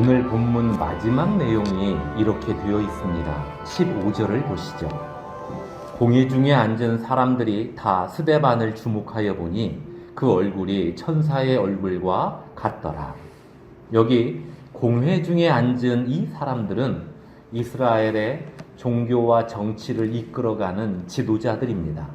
오늘 본문 마지막 내용이 이렇게 되어 있습니다. 15절을 보시죠. 공회 중에 앉은 사람들이 다 스데반을 주목하여 보니 그 얼굴이 천사의 얼굴과 같더라. 여기 공회 중에 앉은 이 사람들은 이스라엘의 종교와 정치를 이끌어가는 지도자들입니다.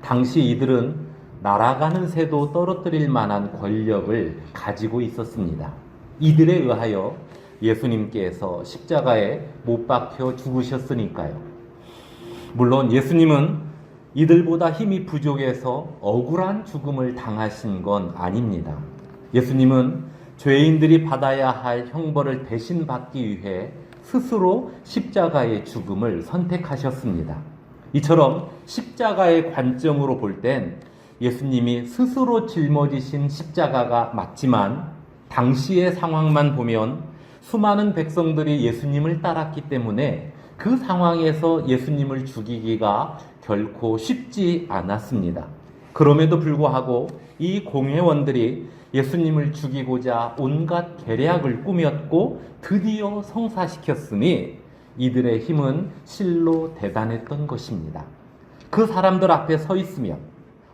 당시 이들은 날아가는 새도 떨어뜨릴 만한 권력을 가지고 있었습니다. 이들에 의하여 예수님께서 십자가에 못 박혀 죽으셨으니까요. 물론 예수님은 이들보다 힘이 부족해서 억울한 죽음을 당하신 건 아닙니다. 예수님은 죄인들이 받아야 할 형벌을 대신 받기 위해 스스로 십자가의 죽음을 선택하셨습니다. 이처럼 십자가의 관점으로 볼 땐 예수님이 스스로 짊어지신 십자가가 맞지만 당시의 상황만 보면 수많은 백성들이 예수님을 따랐기 때문에 그 상황에서 예수님을 죽이기가 결코 쉽지 않았습니다. 그럼에도 불구하고 이 공회원들이 예수님을 죽이고자 온갖 계략을 꾸몄고 드디어 성사시켰으니 이들의 힘은 실로 대단했던 것입니다. 그 사람들 앞에 서 있으면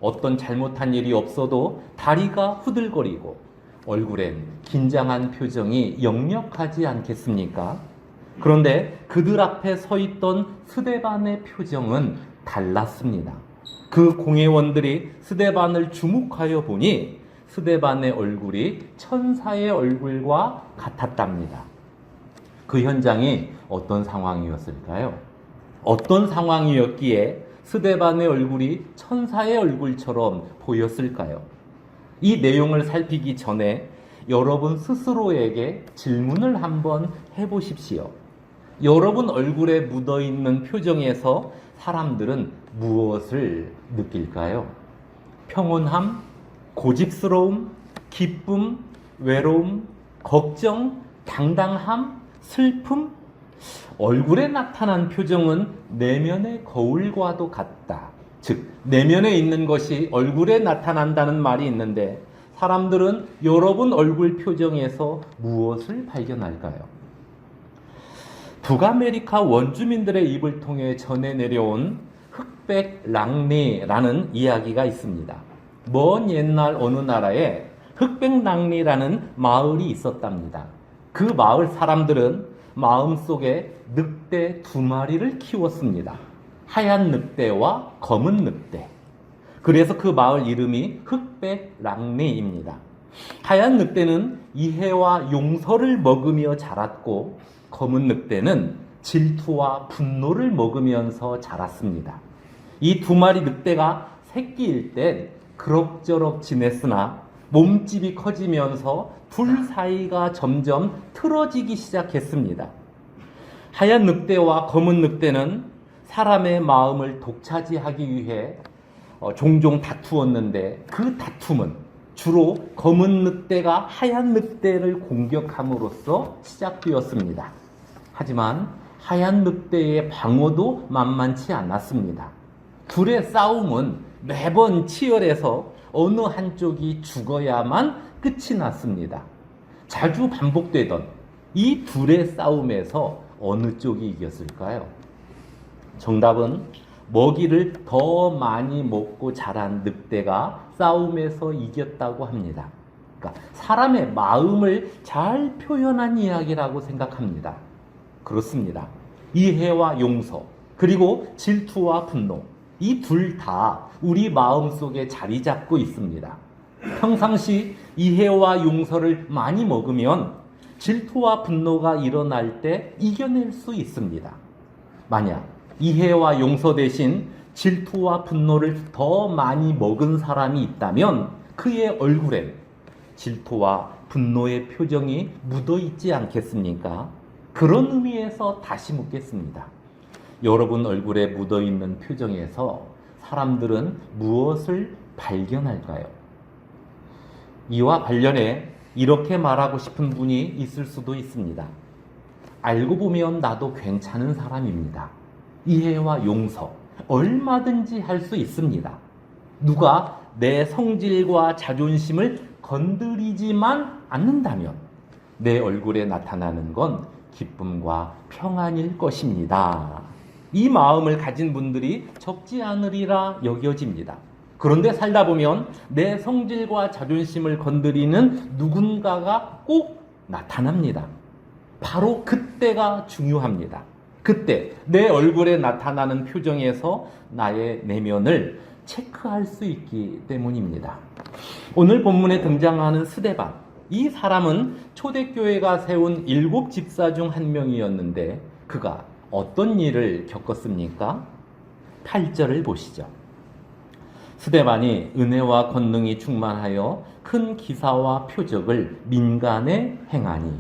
어떤 잘못한 일이 없어도 다리가 후들거리고 얼굴엔 긴장한 표정이 역력하지 않겠습니까? 그런데 그들 앞에 서 있던 스데반의 표정은 달랐습니다. 그 공회원들이 스데반을 주목하여 보니 스데반의 얼굴이 천사의 얼굴과 같았답니다. 그 현장이 어떤 상황이었을까요? 어떤 상황이었기에 스데반의 얼굴이 천사의 얼굴처럼 보였을까요? 이 내용을 살피기 전에 여러분 스스로에게 질문을 한번 해보십시오. 여러분 얼굴에 묻어있는 표정에서 사람들은 무엇을 느낄까요? 평온함, 고집스러움, 기쁨, 외로움, 걱정, 당당함, 슬픔? 얼굴에 나타난 표정은 내면의 거울과도 같다. 즉, 내면에 있는 것이 얼굴에 나타난다는 말이 있는데 사람들은 여러분 얼굴 표정에서 무엇을 발견할까요? 북아메리카 원주민들의 입을 통해 전해 내려온 흑백 랑리라는 이야기가 있습니다. 먼 옛날 어느 나라에 흑백 랑리라는 마을이 있었답니다. 그 마을 사람들은 마음속에 늑대 2마리를 키웠습니다. 하얀 늑대와 검은 늑대. 그래서 그 마을 이름이 흑백랑리입니다. 하얀 늑대는 이해와 용서를 먹으며 자랐고 검은 늑대는 질투와 분노를 먹으면서 자랐습니다. 이 2마리 늑대가 새끼일 땐 그럭저럭 지냈으나 몸집이 커지면서 둘 사이가 점점 틀어지기 시작했습니다. 하얀 늑대와 검은 늑대는 사람의 마음을 독차지하기 위해 종종 다투었는데 그 다툼은 주로 검은 늑대가 하얀 늑대를 공격함으로써 시작되었습니다. 하지만 하얀 늑대의 방어도 만만치 않았습니다. 둘의 싸움은 매번 치열해서 어느 한쪽이 죽어야만 끝이 났습니다. 자주 반복되던 이 둘의 싸움에서 어느 쪽이 이겼을까요? 정답은 먹이를 더 많이 먹고 자란 늑대가 싸움에서 이겼다고 합니다. 그러니까 사람의 마음을 잘 표현한 이야기라고 생각합니다. 그렇습니다. 이해와 용서, 그리고 질투와 분노, 이 둘 다 우리 마음속에 자리 잡고 있습니다. 평상시 이해와 용서를 많이 먹으면 질투와 분노가 일어날 때 이겨낼 수 있습니다. 만약 이해와 용서 대신 질투와 분노를 더 많이 먹은 사람이 있다면 그의 얼굴엔 질투와 분노의 표정이 묻어있지 않겠습니까? 그런 의미에서 다시 묻겠습니다. 여러분 얼굴에 묻어있는 표정에서 사람들은 무엇을 발견할까요? 이와 관련해 이렇게 말하고 싶은 분이 있을 수도 있습니다. 알고 보면 나도 괜찮은 사람입니다. 이해와 용서 얼마든지 할 수 있습니다. 누가 내 성질과 자존심을 건드리지만 않는다면 내 얼굴에 나타나는 건 기쁨과 평안일 것입니다. 이 마음을 가진 분들이 적지 않으리라 여겨집니다. 그런데 살다 보면 내 성질과 자존심을 건드리는 누군가가 꼭 나타납니다. 바로 그때가 중요합니다. 그때 내 얼굴에 나타나는 표정에서 나의 내면을 체크할 수 있기 때문입니다. 오늘 본문에 등장하는 스데반, 이 사람은 초대교회가 세운 7 집사 중 한 명이었는데 그가 어떤 일을 겪었습니까? 8절을 보시죠. 스데반이 은혜와 권능이 충만하여 큰 기사와 표적을 민간에 행하니.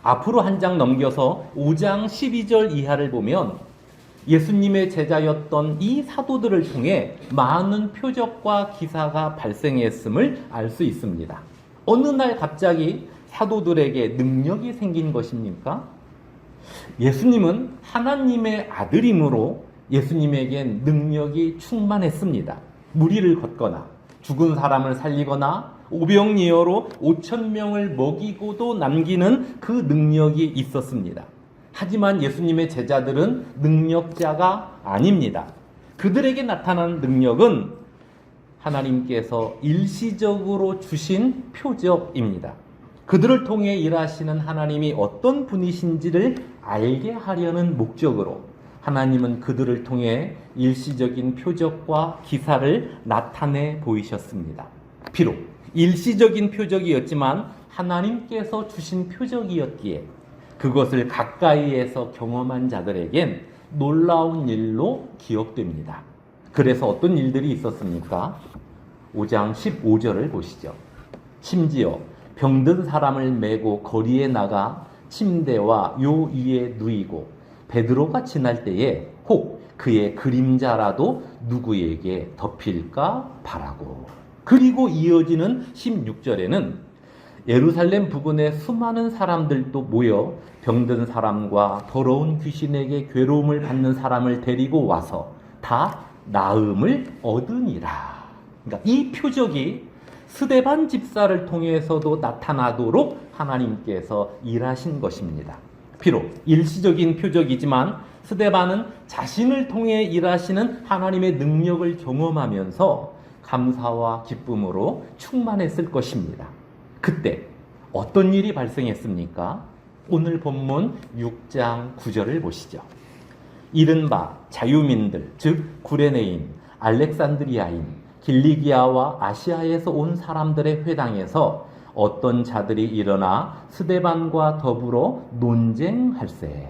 앞으로 한 장 넘겨서 5장 12절 이하를 보면 예수님의 제자였던 이 사도들을 통해 많은 표적과 기사가 발생했음을 알 수 있습니다. 어느 날 갑자기 사도들에게 능력이 생긴 것입니까? 예수님은 하나님의 아들이므로 예수님에겐 능력이 충만했습니다. 무리를 걷거나 죽은 사람을 살리거나 오병이어로 5,000명을 먹이고도 남기는 그 능력이 있었습니다. 하지만 예수님의 제자들은 능력자가 아닙니다. 그들에게 나타난 능력은 하나님께서 일시적으로 주신 표적입니다. 그들을 통해 일하시는 하나님이 어떤 분이신지를 알게 하려는 목적으로 하나님은 그들을 통해 일시적인 표적과 기사를 나타내 보이셨습니다. 비록 일시적인 표적이었지만 하나님께서 주신 표적이었기에 그것을 가까이에서 경험한 자들에겐 놀라운 일로 기억됩니다. 그래서 어떤 일들이 있었습니까? 5장 15절을 보시죠. 심지어 병든 사람을 메고 거리에 나가 침대와 요 위에 누이고 베드로가 지날 때에 혹 그의 그림자라도 누구에게 덮일까 바라고. 그리고 이어지는 16절에는 예루살렘 부근에 수많은 사람들도 모여 병든 사람과 더러운 귀신에게 괴로움을 받는 사람을 데리고 와서 다 나음을 얻으니라. 그러니까 이 표적이 스데반 집사를 통해서도 나타나도록 하나님께서 일하신 것입니다. 비록 일시적인 표적이지만 스데반은 자신을 통해 일하시는 하나님의 능력을 경험하면서 감사와 기쁨으로 충만했을 것입니다. 그때 어떤 일이 발생했습니까? 오늘 본문 6장 9절을 보시죠. 이른바 자유민들, 즉 구레네인, 알렉산드리아인, 길리기아와 아시아에서 온 사람들의 회당에서 어떤 자들이 일어나 스데반과 더불어 논쟁할세.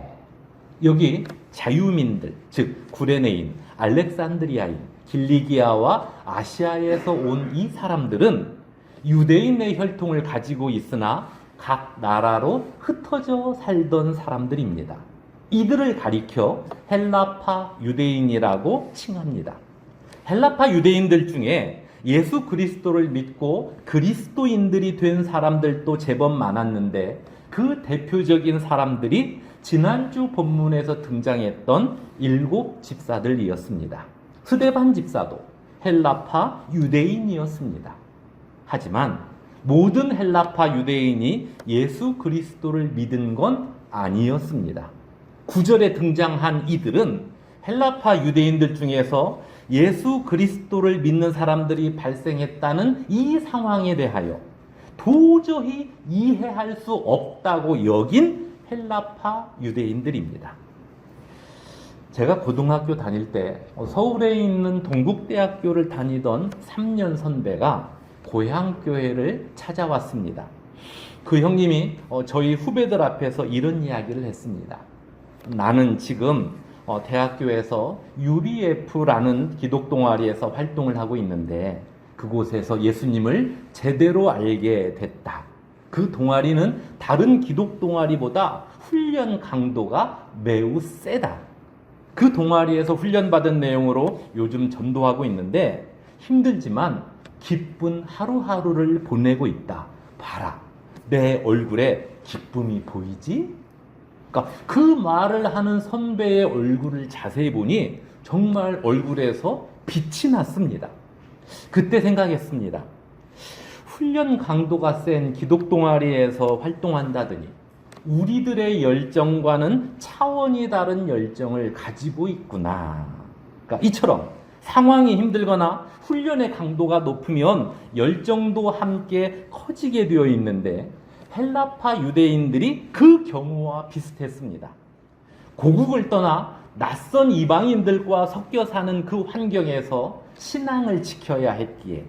여기 자유민들, 즉 구레네인, 알렉산드리아인, 길리기아와 아시아에서 온 이 사람들은 유대인의 혈통을 가지고 있으나 각 나라로 흩어져 살던 사람들입니다. 이들을 가리켜 헬라파 유대인이라고 칭합니다. 헬라파 유대인들 중에 예수 그리스도를 믿고 그리스도인들이 된 사람들도 제법 많았는데 그 대표적인 사람들이 지난주 본문에서 등장했던 7 집사들이었습니다. 스데반 집사도 헬라파 유대인이었습니다. 하지만 모든 헬라파 유대인이 예수 그리스도를 믿은 건 아니었습니다. 9절에 등장한 이들은 헬라파 유대인들 중에서 예수 그리스도를 믿는 사람들이 발생했다는 이 상황에 대하여 도저히 이해할 수 없다고 여긴 헬라파 유대인들입니다. 제가 고등학교 다닐 때 서울에 있는 동국대학교를 다니던 3년 선배가 고향교회를 찾아왔습니다. 그 형님이 저희 후배들 앞에서 이런 이야기를 했습니다. 나는 지금 대학교에서 UBF라는 기독동아리에서 활동을 하고 있는데 그곳에서 예수님을 제대로 알게 됐다. 그 동아리는 다른 기독동아리보다 훈련 강도가 매우 세다. 그 동아리에서 훈련받은 내용으로 요즘 전도하고 있는데 힘들지만 기쁜 하루하루를 보내고 있다. 봐라, 내 얼굴에 기쁨이 보이지? 그러니까 그 말을 하는 선배의 얼굴을 자세히 보니 정말 얼굴에서 빛이 났습니다. 그때 생각했습니다. 훈련 강도가 센 기독 동아리에서 활동한다더니 우리들의 열정과는 차원이 다른 열정을 가지고 있구나. 그러니까 이처럼 상황이 힘들거나 훈련의 강도가 높으면 열정도 함께 커지게 되어 있는데 헬라파 유대인들이 그 경우와 비슷했습니다. 고국을 떠나 낯선 이방인들과 섞여 사는 그 환경에서 신앙을 지켜야 했기에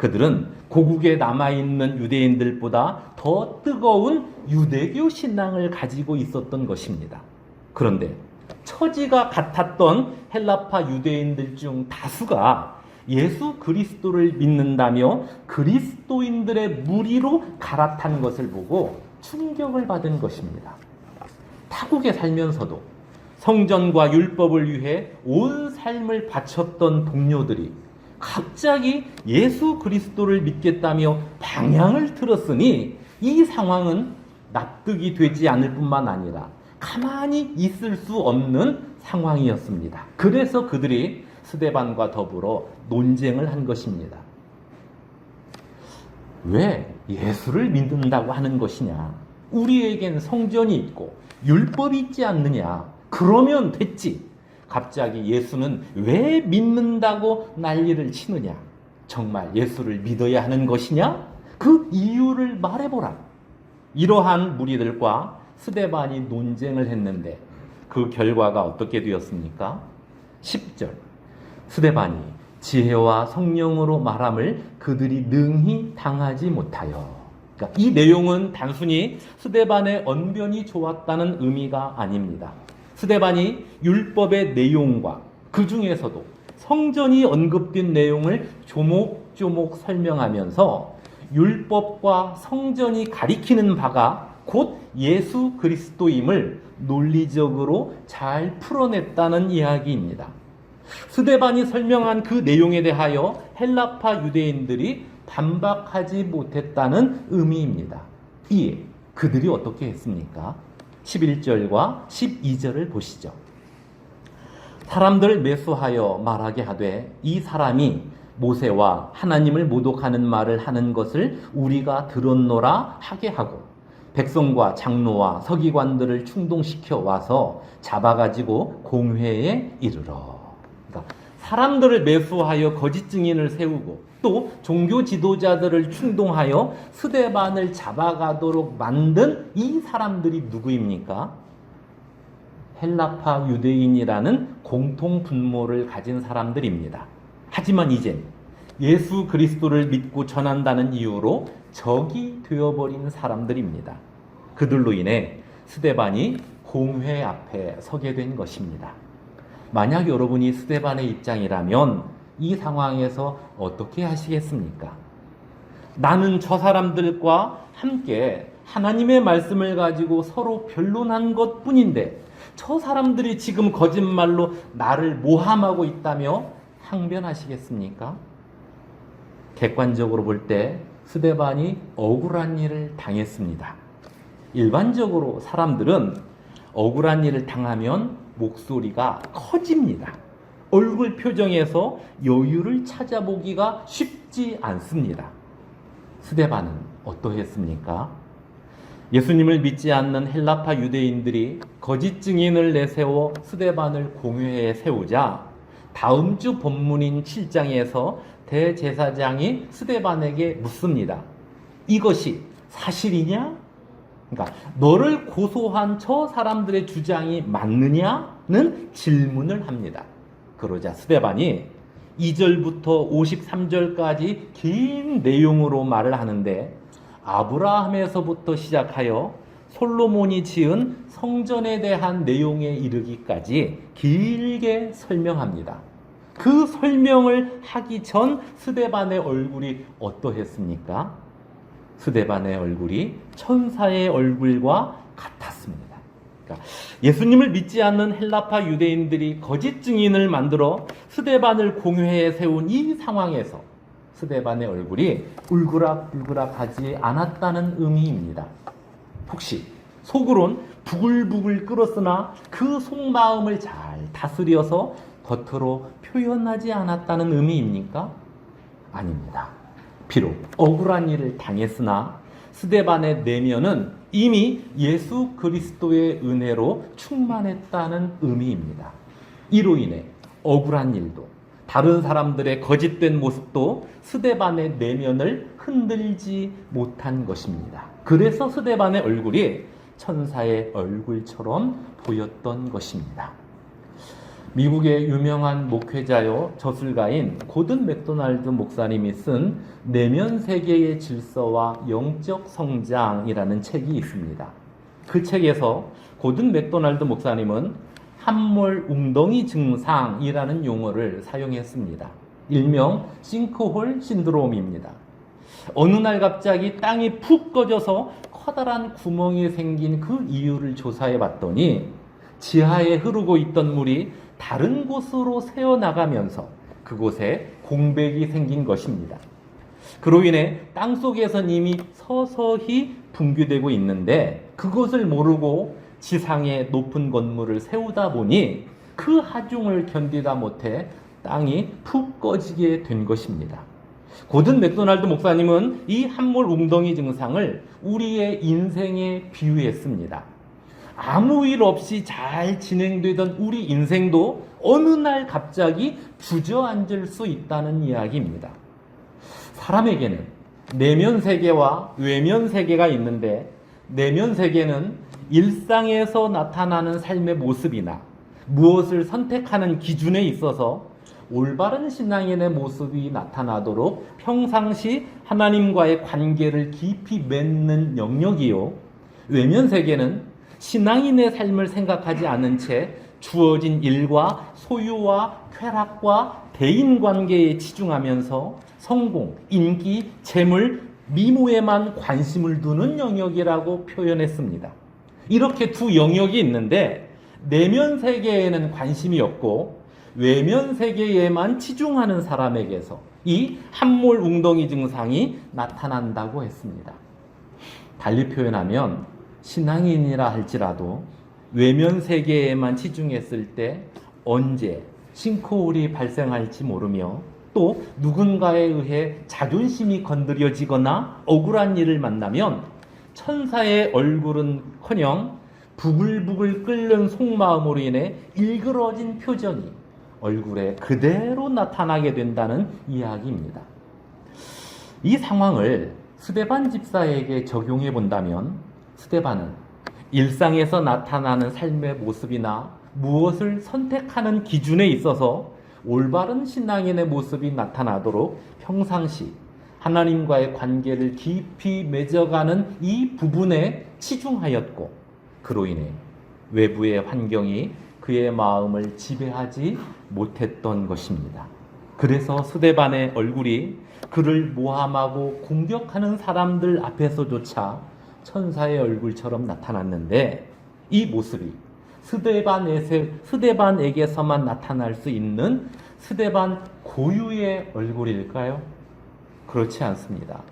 그들은 고국에 남아있는 유대인들보다 더 뜨거운 유대교 신앙을 가지고 있었던 것입니다. 그런데 처지가 같았던 헬라파 유대인들 중 다수가 예수 그리스도를 믿는다며 그리스도인들의 무리로 갈아탄 것을 보고 충격을 받은 것입니다. 타국에 살면서도 성전과 율법을 위해 온 삶을 바쳤던 동료들이 갑자기 예수 그리스도를 믿겠다며 방향을 틀었으니 이 상황은 납득이 되지 않을 뿐만 아니라 가만히 있을 수 없는 상황이었습니다. 그래서 그들이 스데반과 더불어 논쟁을 한 것입니다. 왜 예수를 믿는다고 하는 것이냐? 우리에겐 성전이 있고 율법이 있지 않느냐? 그러면 됐지. 갑자기 예수는 왜 믿는다고 난리를 치느냐? 정말 예수를 믿어야 하는 것이냐? 그 이유를 말해보라. 이러한 무리들과 스데반이 논쟁을 했는데 그 결과가 어떻게 되었습니까? 10절. 스데반이 지혜와 성령으로 말함을 그들이 능히 당하지 못하여. 그러니까 이 내용은 단순히 스데반의 언변이 좋았다는 의미가 아닙니다. 스데반이 율법의 내용과 그 중에서도 성전이 언급된 내용을 조목조목 설명하면서 율법과 성전이 가리키는 바가 곧 예수 그리스도임을 논리적으로 잘 풀어냈다는 이야기입니다. 스데반이 설명한 그 내용에 대하여 헬라파 유대인들이 반박하지 못했다는 의미입니다. 이에 그들이 어떻게 했습니까? 11절과 12절을 보시죠. 사람들을 매수하여 말하게 하되 이 사람이 모세와 하나님을 모독하는 말을 하는 것을 우리가 들었노라 하게 하고 백성과 장로와 서기관들을 충동시켜 와서 잡아가지고 공회에 이르러. 그러니까 사람들을 매수하여 거짓 증인을 세우고 또 종교 지도자들을 충동하여 스데반을 잡아가도록 만든 이 사람들이 누구입니까? 헬라파 유대인이라는 공통 분모를 가진 사람들입니다. 하지만 이젠 예수 그리스도를 믿고 전한다는 이유로 적이 되어버린 사람들입니다. 그들로 인해 스데반이 공회 앞에 서게 된 것입니다. 만약 여러분이 스데반의 입장이라면 이 상황에서 어떻게 하시겠습니까? 나는 저 사람들과 함께 하나님의 말씀을 가지고 서로 변론한 것뿐인데 저 사람들이 지금 거짓말로 나를 모함하고 있다며 항변하시겠습니까? 객관적으로 볼 때 스데반이 억울한 일을 당했습니다. 일반적으로 사람들은 억울한 일을 당하면 목소리가 커집니다. 얼굴 표정에서 여유를 찾아보기가 쉽지 않습니다. 스데반은 어떠했습니까? 예수님을 믿지 않는 헬라파 유대인들이 거짓 증인을 내세워 스데반을 공회에 세우자 다음 주 본문인 7장에서 대제사장이 스데반에게 묻습니다. 이것이 사실이냐? 그러니까 너를 고소한 저 사람들의 주장이 맞느냐는 질문을 합니다. 그러자 스데반이 2절부터 53절까지 긴 내용으로 말을 하는데 아브라함에서부터 시작하여 솔로몬이 지은 성전에 대한 내용에 이르기까지 길게 설명합니다. 그 설명을 하기 전 스데반의 얼굴이 어떠했습니까? 스데반의 얼굴이 천사의 얼굴과 같았습니다. 그러니까 예수님을 믿지 않는 헬라파 유대인들이 거짓 증인을 만들어 스데반을 공회에 세운 이 상황에서 스데반의 얼굴이 울그락불그락하지 않았다는 의미입니다. 혹시 속으론 부글부글 끓었으나 그 속마음을 잘 다스려서 겉으로 표현하지 않았다는 의미입니까? 아닙니다. 비록 억울한 일을 당했으나 스데반의 내면은 이미 예수 그리스도의 은혜로 충만했다는 의미입니다. 이로 인해 억울한 일도 다른 사람들의 거짓된 모습도 스데반의 내면을 흔들지 못한 것입니다. 그래서 스데반의 얼굴이 천사의 얼굴처럼 보였던 것입니다. 미국의 유명한 목회자요 저술가인 고든 맥도날드 목사님이 쓴 내면 세계의 질서와 영적 성장이라는 책이 있습니다. 그 책에서 고든 맥도날드 목사님은 함몰 웅덩이 증상이라는 용어를 사용했습니다. 일명 싱크홀 신드롬입니다. 어느 날 갑자기 땅이 푹 꺼져서 커다란 구멍이 생긴 그 이유를 조사해 봤더니 지하에 흐르고 있던 물이 다른 곳으로 새어나가면서 그곳에 공백이 생긴 것입니다. 그로 인해 땅속에선 이미 서서히 붕괴되고 있는데 그것을 모르고 지상에 높은 건물을 세우다 보니 그 하중을 견디다 못해 땅이 푹 꺼지게 된 것입니다. 고든 맥도날드 목사님은 이 함몰 웅덩이 증상을 우리의 인생에 비유했습니다. 아무 일 없이 잘 진행되던 우리 인생도 어느 날 갑자기 주저앉을 수 있다는 이야기입니다. 사람에게는 내면 세계와 외면 세계가 있는데 내면 세계는 일상에서 나타나는 삶의 모습이나 무엇을 선택하는 기준에 있어서 올바른 신앙인의 모습이 나타나도록 평상시 하나님과의 관계를 깊이 맺는 영역이요. 외면 세계는 신앙인의 삶을 생각하지 않은 채 주어진 일과 소유와 쾌락과 대인관계에 치중하면서 성공, 인기, 재물, 미모에만 관심을 두는 영역이라고 표현했습니다. 이렇게 두 영역이 있는데 내면 세계에는 관심이 없고 외면 세계에만 치중하는 사람에게서 이 함몰 웅덩이 증상이 나타난다고 했습니다. 달리 표현하면 신앙인이라 할지라도 외면 세계에만 치중했을 때 언제 싱크홀이 발생할지 모르며 또 누군가에 의해 자존심이 건드려지거나 억울한 일을 만나면 천사의 얼굴은커녕 부글부글 끓는 속마음으로 인해 일그러진 표정이 얼굴에 그대로 나타나게 된다는 이야기입니다. 이 상황을 스데반 집사에게 적용해 본다면 스데반은 일상에서 나타나는 삶의 모습이나 무엇을 선택하는 기준에 있어서 올바른 신앙인의 모습이 나타나도록 평상시 하나님과의 관계를 깊이 맺어가는 이 부분에 치중하였고 그로 인해 외부의 환경이 그의 마음을 지배하지 못했던 것입니다. 그래서 스데반의 얼굴이 그를 모함하고 공격하는 사람들 앞에서조차 천사의 얼굴처럼 나타났는데 이 모습이 스데반에게서만 나타날 수 있는 스데반 고유의 얼굴일까요? 그렇지 않습니다.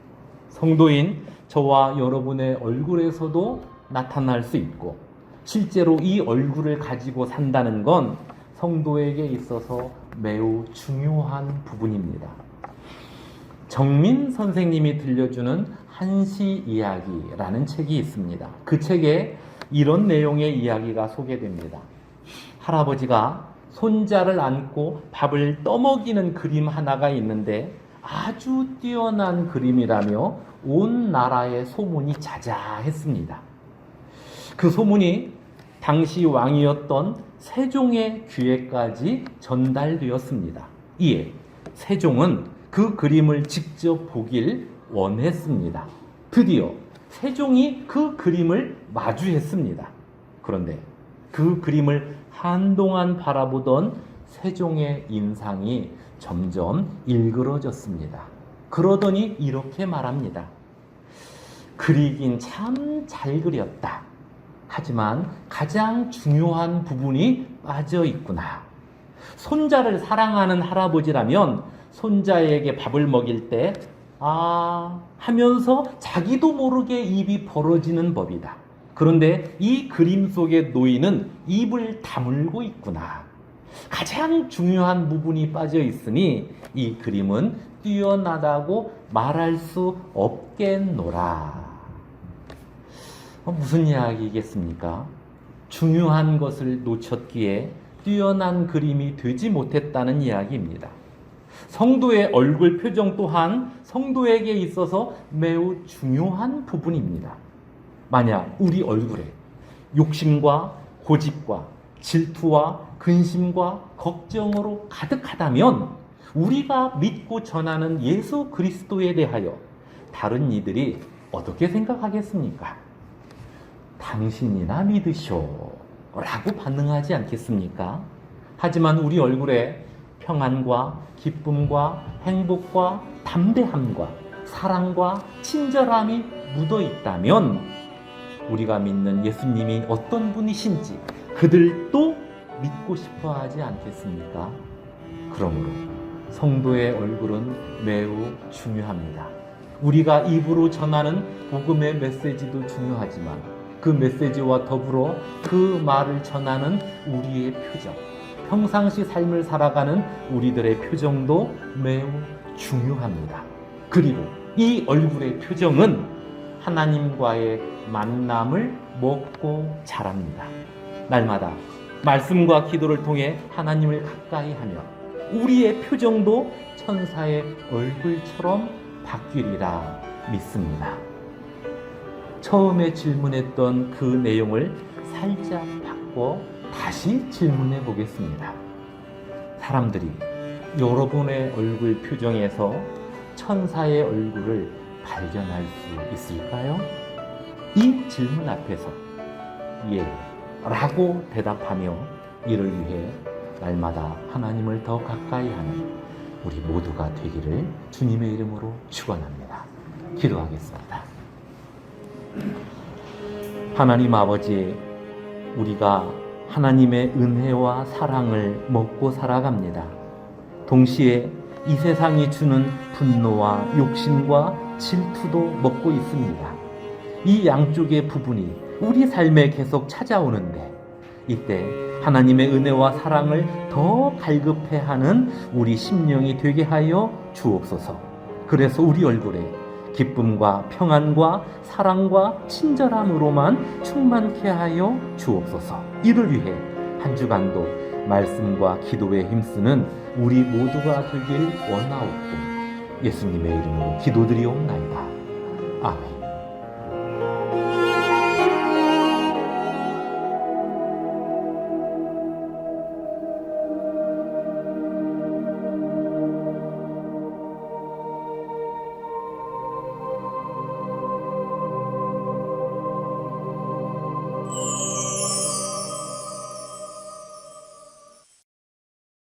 성도인 저와 여러분의 얼굴에서도 나타날 수 있고 실제로 이 얼굴을 가지고 산다는 건 성도에게 있어서 매우 중요한 부분입니다. 정민 선생님이 들려주는 한시 이야기라는 책이 있습니다. 그 책에 이런 내용의 이야기가 소개됩니다. 할아버지가 손자를 안고 밥을 떠먹이는 그림 하나가 있는데 아주 뛰어난 그림이라며 온 나라에 소문이 자자했습니다. 그 소문이 당시 왕이었던 세종의 귀에까지 전달되었습니다. 이에 세종은 그 그림을 직접 보길 원했습니다. 드디어 세종이 그 그림을 마주했습니다. 그런데 그 그림을 한동안 바라보던 세종의 인상이 점점 일그러졌습니다. 그러더니 이렇게 말합니다. 그리긴 참 잘 그렸다. 하지만 가장 중요한 부분이 빠져 있구나. 손자를 사랑하는 할아버지라면 손자에게 밥을 먹일 때 하면서 자기도 모르게 입이 벌어지는 법이다. 그런데 이 그림 속의 노인은 입을 다물고 있구나. 가장 중요한 부분이 빠져 있으니 이 그림은 뛰어나다고 말할 수 없겠노라. 무슨 이야기겠습니까? 중요한 것을 놓쳤기에 뛰어난 그림이 되지 못했다는 이야기입니다. 성도의 얼굴 표정 또한 성도에게 있어서 매우 중요한 부분입니다. 만약 우리 얼굴에 욕심과 고집과 질투와 근심과 걱정으로 가득하다면 우리가 믿고 전하는 예수 그리스도에 대하여 다른 이들이 어떻게 생각하겠습니까? 당신이나 믿으쇼 라고 반응하지 않겠습니까? 하지만 우리 얼굴에 평안과 기쁨과 행복과 담대함과 사랑과 친절함이 묻어 있다면 우리가 믿는 예수님이 어떤 분이신지 그들도 믿고 싶어 하지 않겠습니까? 그러므로 성도의 얼굴은 매우 중요합니다. 우리가 입으로 전하는 복음의 메시지도 중요하지만 그 메시지와 더불어 그 말을 전하는 우리의 표정, 평상시 삶을 살아가는 우리들의 표정도 매우 중요합니다. 그리고 이 얼굴의 표정은 하나님과의 만남을 먹고 자랍니다. 날마다 말씀과 기도를 통해 하나님을 가까이 하며 우리의 표정도 천사의 얼굴처럼 바뀌리라 믿습니다. 처음에 질문했던 그 내용을 살짝 바꿔 다시 질문해 보겠습니다. 사람들이 여러분의 얼굴 표정에서 천사의 얼굴을 발견할 수 있을까요? 이 질문 앞에서 예 라고 대답하며 이를 위해 날마다 하나님을 더 가까이 하는 우리 모두가 되기를 주님의 이름으로 축원합니다. 기도하겠습니다. 하나님 아버지, 우리가 하나님의 은혜와 사랑을 먹고 살아갑니다. 동시에 이 세상이 주는 분노와 욕심과 질투도 먹고 있습니다. 이 양쪽의 부분이 우리 삶에 계속 찾아오는데 이때 하나님의 은혜와 사랑을 더 갈급해하는 우리 심령이 되게 하여 주옵소서. 그래서 우리 얼굴에 기쁨과 평안과 사랑과 친절함으로만 충만케 하여 주옵소서. 이를 위해 한 주간도 말씀과 기도에 힘쓰는 우리 모두가 되길 원하옵고 예수님의 이름으로 기도드리옵나이다. 아멘.